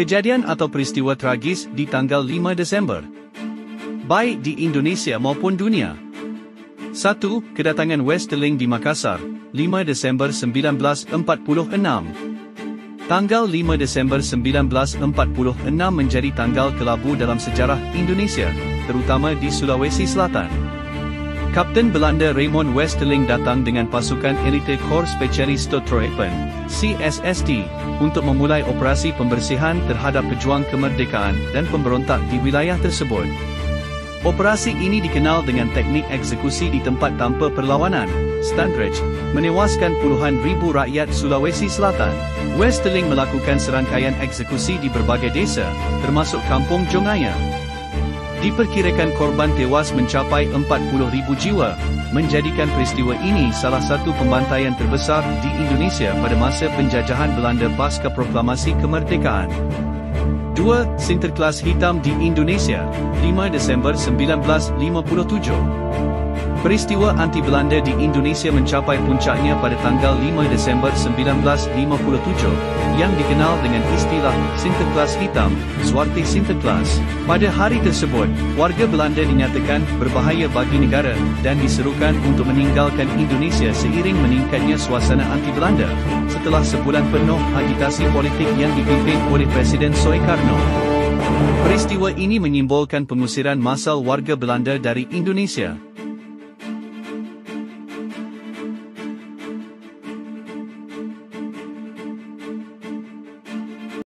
Kejadian atau peristiwa tragis di tanggal 5 Desember. Baik di Indonesia maupun dunia. 1. Kedatangan Westerling di Makassar, 5 Desember 1946. Tanggal 5 Desember 1946 menjadi tanggal kelabu dalam sejarah Indonesia, terutama di Sulawesi Selatan. Kapten Belanda Raymond Westerling datang dengan pasukan elite Korps Specialisttroepen, CSST, untuk memulai operasi pembersihan terhadap pejuang kemerdekaan dan pemberontak di wilayah tersebut. Operasi ini dikenal dengan teknik eksekusi di tempat tanpa perlawanan, Standrecht, menewaskan puluhan ribu rakyat Sulawesi Selatan. Westerling melakukan serangkaian eksekusi di berbagai desa, termasuk Kampung Jongaya. Diperkirakan korban tewas mencapai 40,000 jiwa, menjadikan peristiwa ini salah satu pembantaian terbesar di Indonesia pada masa penjajahan Belanda pasca proklamasi kemerdekaan. 2. Sinterklas hitam di Indonesia, 5 Desember 1957. Peristiwa anti-Belanda di Indonesia mencapai puncaknya pada tanggal 5 Desember 1957, yang dikenal dengan istilah Sinterklas Hitam, Zwarte Sinterklas. Pada hari tersebut, warga Belanda dinyatakan berbahaya bagi negara dan diserukan untuk meninggalkan Indonesia seiring meningkatnya suasana anti-Belanda, setelah sebulan penuh agitasi politik yang dipimpin oleh Presiden Soekarno. Peristiwa ini menyimbolkan pengusiran massal warga Belanda dari Indonesia.